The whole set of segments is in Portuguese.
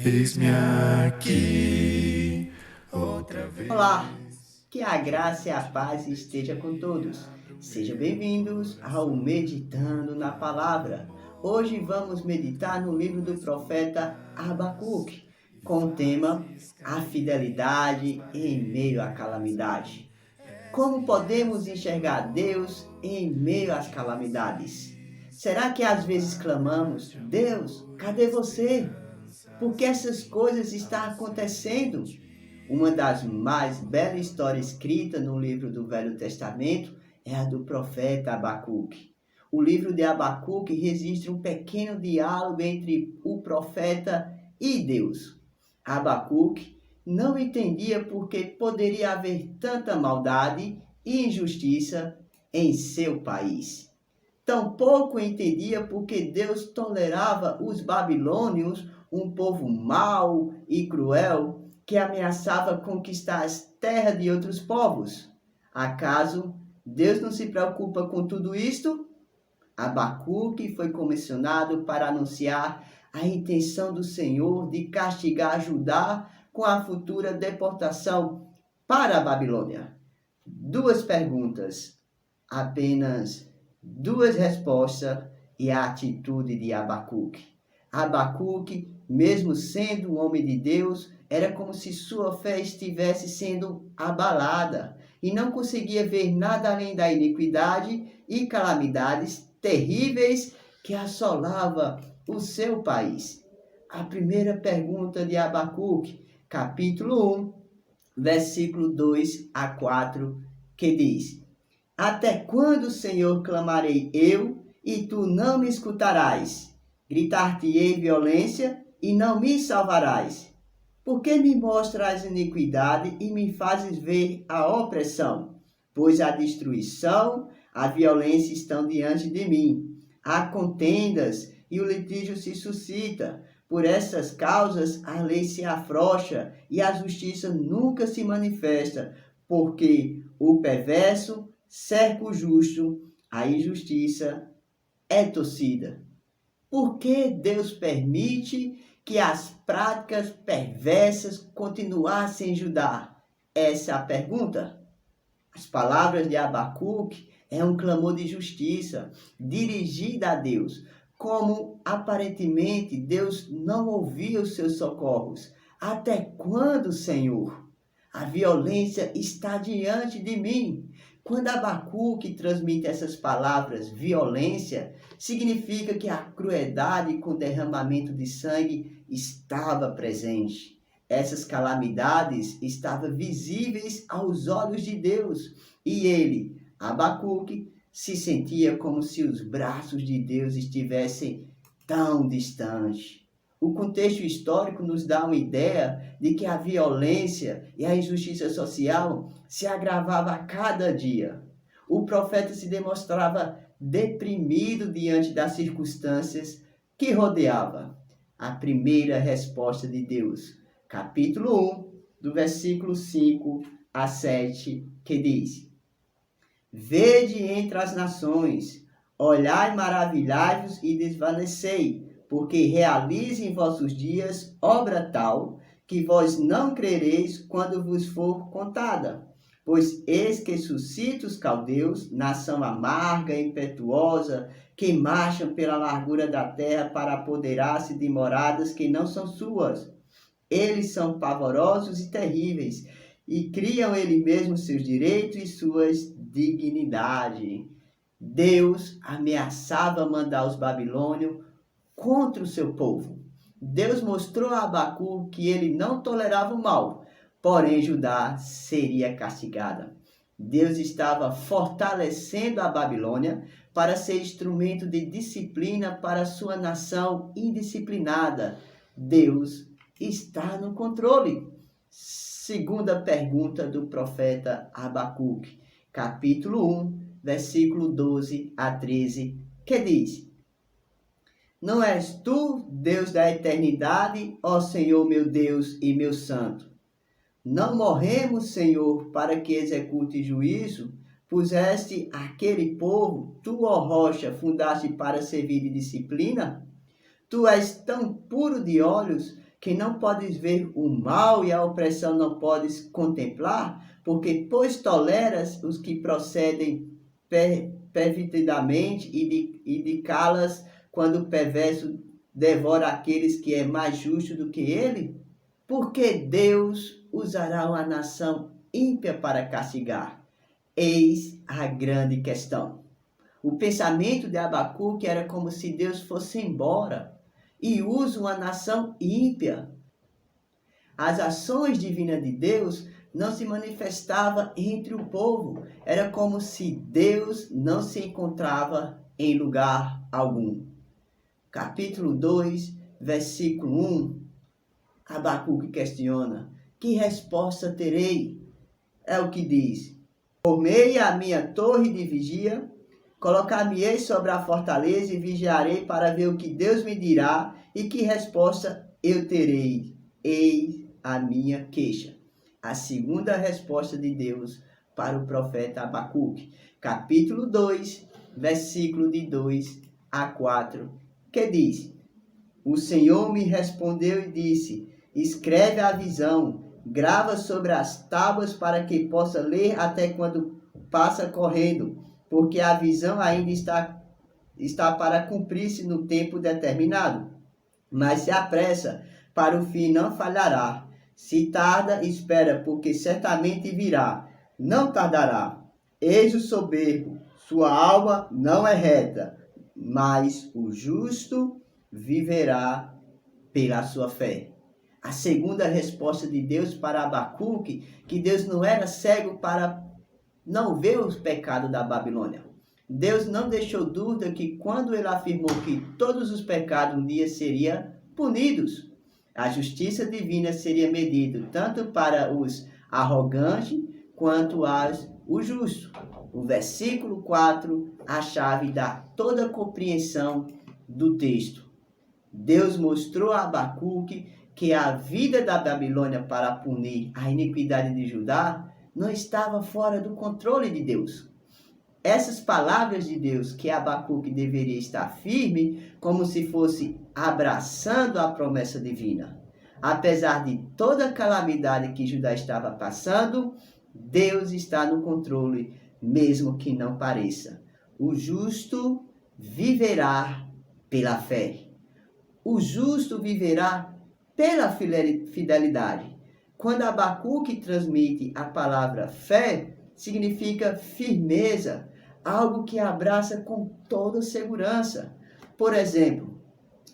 Eis-me aqui outra vez. Olá, que a graça e a paz esteja com todos. Sejam bem-vindos ao Meditando na Palavra. Hoje vamos meditar no livro do profeta Abacuque, com o tema A Fidelidade em Meio à Calamidade. Como podemos enxergar Deus em meio às calamidades? Será que às vezes clamamos, Deus, cadê você? Por que essas coisas estão acontecendo? Uma das mais belas histórias escritas no livro do Velho Testamento é a do profeta Abacuque. O livro de Abacuque registra um pequeno diálogo entre o profeta e Deus. Abacuque não entendia por que poderia haver tanta maldade e injustiça em seu país. Tampouco entendia por que Deus tolerava os babilônios, um povo mau e cruel que ameaçava conquistar as terras de outros povos. Acaso Deus não se preocupa com tudo isto? Abacuque foi comissionado para anunciar a intenção do Senhor de castigar Judá com a futura deportação para a Babilônia. Duas perguntas, apenas duas respostas e a atitude de Abacuque. Abacuque, mesmo sendo um homem de Deus, era como se sua fé estivesse sendo abalada e não conseguia ver nada além da iniquidade e calamidades terríveis que assolava o seu país. A primeira pergunta de Abacuque, capítulo 1, versículo 2 a 4, que diz: Até quando, Senhor, clamarei eu, e tu não me escutarás? Gritar-te-ei violência, e não me salvarás. Por que me mostras a iniquidade e me fazes ver a opressão? Pois a destruição, a violência estão diante de mim. Há contendas e o litígio se suscita. Por essas causas a lei se afrouxa e a justiça nunca se manifesta, porque o perverso cerca o justo, a injustiça é torcida. Por que Deus permite que as práticas perversas continuassem em Judá? Essa é a pergunta. As palavras de Abacuque é um clamor de justiça dirigida a Deus. Como aparentemente Deus não ouvia os seus socorros. Até quando, Senhor? A violência está diante de mim. Quando Abacuque transmite essas palavras, violência, significa que a crueldade com derramamento de sangue estava presente. Essas calamidades estavam visíveis aos olhos de Deus e ele, Abacuque, se sentia como se os braços de Deus estivessem tão distantes. O contexto histórico nos dá uma ideia de que a violência e a injustiça social se agravava a cada dia. O profeta se demonstrava deprimido diante das circunstâncias que rodeava. A primeira resposta de Deus, capítulo 1, do versículo 5 a 7, que diz: Vede entre as nações, olhai, maravilhai-vos e desvanecei, porque realize em vossos dias obra tal, que vós não crereis quando vos for contada. Pois eis que suscita os caldeus, nação amarga e impetuosa, que marcham pela largura da terra para apoderar-se de moradas que não são suas. Eles são pavorosos e terríveis, e criam ele mesmo seus direitos e suas dignidades. Deus ameaçava mandar os babilônios contra o seu povo. Deus mostrou a Abacuque que ele não tolerava o mal, porém Judá seria castigada. Deus estava fortalecendo a Babilônia para ser instrumento de disciplina para sua nação indisciplinada. Deus está no controle. Segunda pergunta do profeta Abacuque, capítulo 1, versículo 12 a 13, que diz: Não és tu, Deus da eternidade, ó Senhor meu Deus e meu santo? Não morremos, Senhor, para que execute juízo, Puseste aquele povo, tu, ó rocha, fundaste para servir de disciplina? Tu és tão puro de olhos que não podes ver o mal e a opressão não podes contemplar, porque pois toleras os que procedem pervertidamente e de calas quando o perverso devora aqueles que é mais justo do que ele? Porque Deus usará uma nação ímpia para castigar. Eis a grande questão. O pensamento de Abacuque era como se Deus fosse embora e usa uma nação ímpia. As ações divinas de Deus não se manifestavam entre o povo. Era como se Deus não se encontrava em lugar algum. Capítulo 2, versículo 1. Abacuque questiona: que resposta terei? É o que diz: formei a minha torre de vigia, colocar-me-ei sobre a fortaleza e vigiarei para ver o que Deus me dirá e que resposta eu terei. Eis a minha queixa. A segunda resposta de Deus para o profeta Abacuque. Capítulo 2, versículo de 2 a 4, que diz: o Senhor me respondeu e disse: escreve a visão, grava sobre as tábuas para que possa ler até quando passa correndo, porque a visão ainda está para cumprir-se no tempo determinado. Mas se apressa, para o fim não falhará. Se tarda, espera, porque certamente virá. Não tardará. Eis o soberbo, sua alma não é reta, mas o justo viverá pela sua fé. A segunda resposta de Deus para Abacuque, que Deus não era cego para não ver os pecados da Babilônia. Deus não deixou dúvida que quando ele afirmou que todos os pecados um dia seriam punidos, a justiça divina seria medida tanto para os arrogantes quanto aos os justos. O versículo 4, a chave da toda a compreensão do texto. Deus mostrou a Abacuque que a vida da Babilônia para punir a iniquidade de Judá não estava fora do controle de Deus. Essas palavras de Deus, que Abacuque deveria estar firme, como se fosse abraçando a promessa divina. Apesar de toda a calamidade que Judá estava passando, Deus está no controle, mesmo que não pareça. O justo viverá pela fé. O justo viverá pela fidelidade. Quando Abacuque transmite a palavra fé, significa firmeza, algo que abraça com toda segurança. Por exemplo,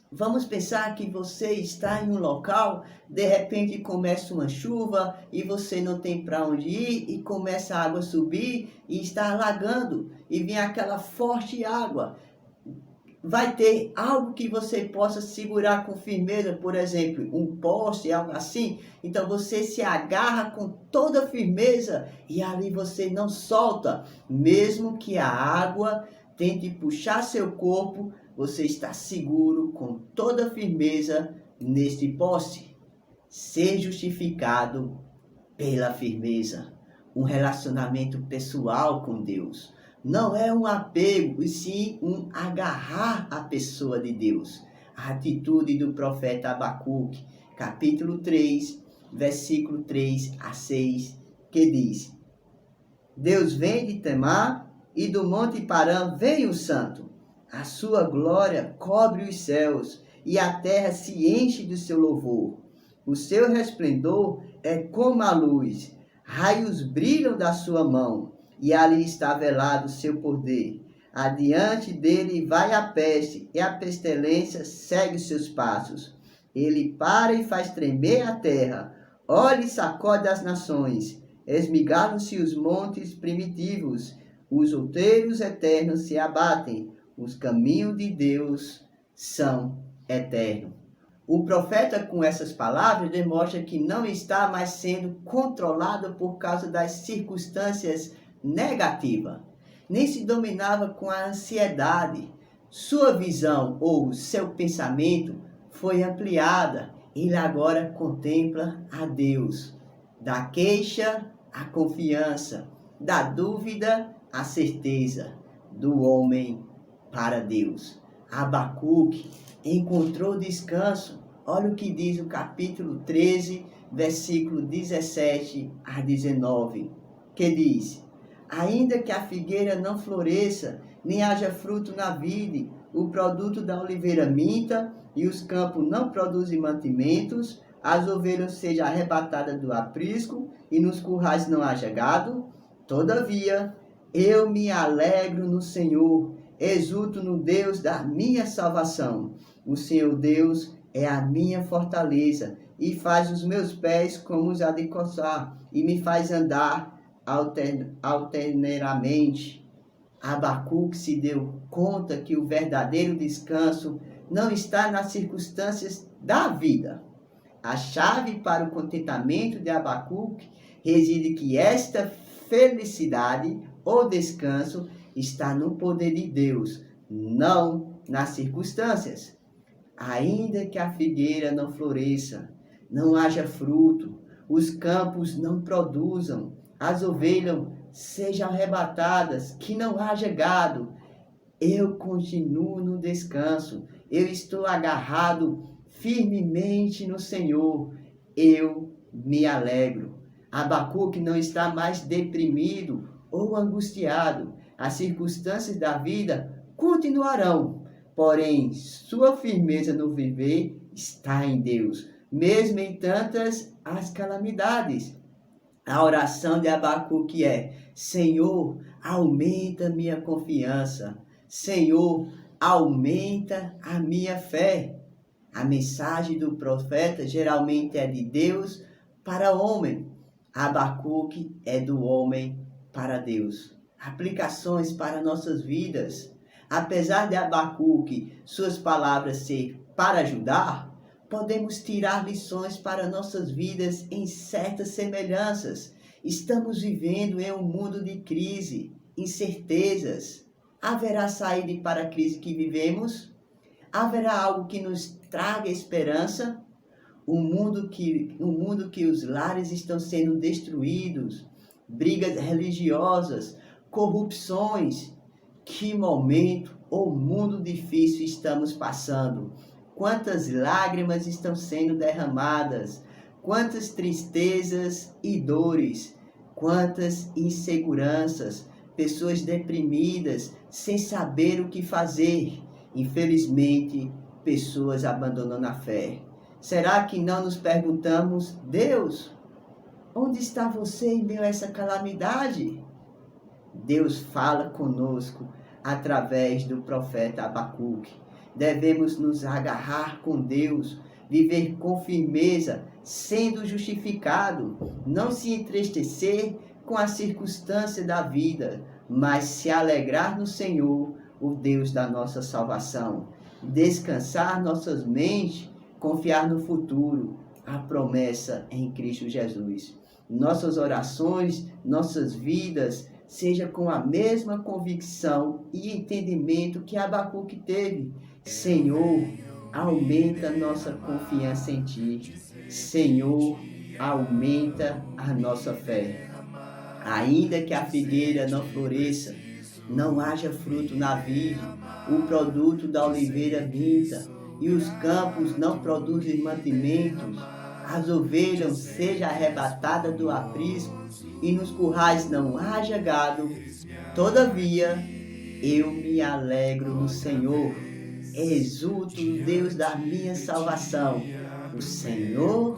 vamos pensar que você está em um local, de repente começa uma chuva e você não tem para onde ir e começa a água a subir e está alagando e vem aquela forte água. Vai ter algo que você possa segurar com firmeza, por exemplo, um poste, algo assim. Então você se agarra com toda firmeza e ali você não solta. Mesmo que a água tente puxar seu corpo, você está seguro com toda firmeza neste poste. Ser justificado pela firmeza. Um relacionamento pessoal com Deus. Não é um apego, e sim um agarrar a pessoa de Deus. A atitude do profeta Abacuque, capítulo 3, versículo 3 a 6, que diz: Deus vem de Temar e do monte Parã vem o santo. A sua glória cobre os céus e a terra se enche do seu louvor. O seu resplendor é como a luz, raios brilham da sua mão. E ali está velado seu poder. Adiante dele vai a peste, e a pestilência segue os seus passos. Ele para e faz tremer a terra. Olha e sacode as nações. Esmigalham-se os montes primitivos. Os outeiros eternos se abatem. Os caminhos de Deus são eternos. O profeta, com essas palavras, demonstra que não está mais sendo controlado por causa das circunstâncias negativa, nem se dominava com a ansiedade. Sua visão ou seu pensamento foi ampliada. Ele agora contempla a Deus. Da queixa à confiança, da dúvida a certeza do homem para Deus. Abacuque encontrou descanso. Olha o que diz o capítulo 13, versículo 17 a 19, que diz: ainda que a figueira não floresça, nem haja fruto na vide, o produto da oliveira minta, e os campos não produzem mantimentos, as ovelhas sejam arrebatadas do aprisco, e nos currais não haja gado, todavia eu me alegro no Senhor, exulto no Deus da minha salvação. O Senhor Deus é a minha fortaleza, e faz os meus pés como os há de coçar, e me faz andar alterneiramente. Abacuque se deu conta que o verdadeiro descanso não está nas circunstâncias da vida. A chave para o contentamento de Abacuque reside que esta felicidade ou descanso está no poder de Deus, não nas circunstâncias. Ainda que a figueira não floresça, não haja fruto, os campos não produzam, as ovelhas sejam arrebatadas, que não haja gado, eu continuo no descanso, eu estou agarrado firmemente no Senhor, eu me alegro. Abacuque não está mais deprimido ou angustiado, as circunstâncias da vida continuarão, porém sua firmeza no viver está em Deus, mesmo em tantas as calamidades. A oração de Abacuque é: Senhor, aumenta minha confiança. Senhor, aumenta a minha fé. A mensagem do profeta geralmente é de Deus para o homem. Abacuque é do homem para Deus. Aplicações para nossas vidas. Apesar de Abacuque, suas palavras ser para ajudar, podemos tirar lições para nossas vidas em certas semelhanças. Estamos vivendo em um mundo de crise, incertezas. Haverá saída para a crise que vivemos? Haverá algo que nos traga esperança? Um mundo que os lares estão sendo destruídos, brigas religiosas, corrupções. Que momento ou mundo difícil estamos passando? Quantas lágrimas estão sendo derramadas, quantas tristezas e dores, quantas inseguranças, pessoas deprimidas, sem saber o que fazer. Infelizmente, pessoas abandonando a fé. Será que não nos perguntamos: Deus, onde está você em meio a essa calamidade? Deus fala conosco através do profeta Abacuque. Devemos nos agarrar com Deus, viver com firmeza, sendo justificado, não se entristecer com a circunstância da vida, mas se alegrar no Senhor, o Deus da nossa salvação. Descansar nossas mentes, confiar no futuro, a promessa em Cristo Jesus. Nossas orações, nossas vidas, seja com a mesma convicção e entendimento que Abacuque teve. Senhor, aumenta nossa confiança em Ti. Senhor, aumenta a nossa fé. Ainda que a figueira não floresça, não haja fruto na vide, o produto da oliveira minta, e os campos não produzem mantimentos, as ovelhas sejam arrebatadas do aprisco, e nos currais não haja gado, todavia eu me alegro no Senhor, exulto no Deus da minha salvação. O Senhor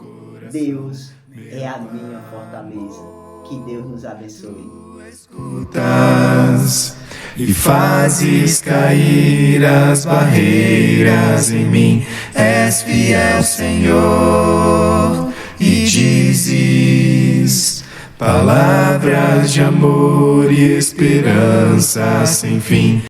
Deus é a minha fortaleza. Que Deus nos abençoe. Escutas e fazes cair as barreiras em mim. És fiel, Senhor, e dizes palavras de amor e esperança sem fim.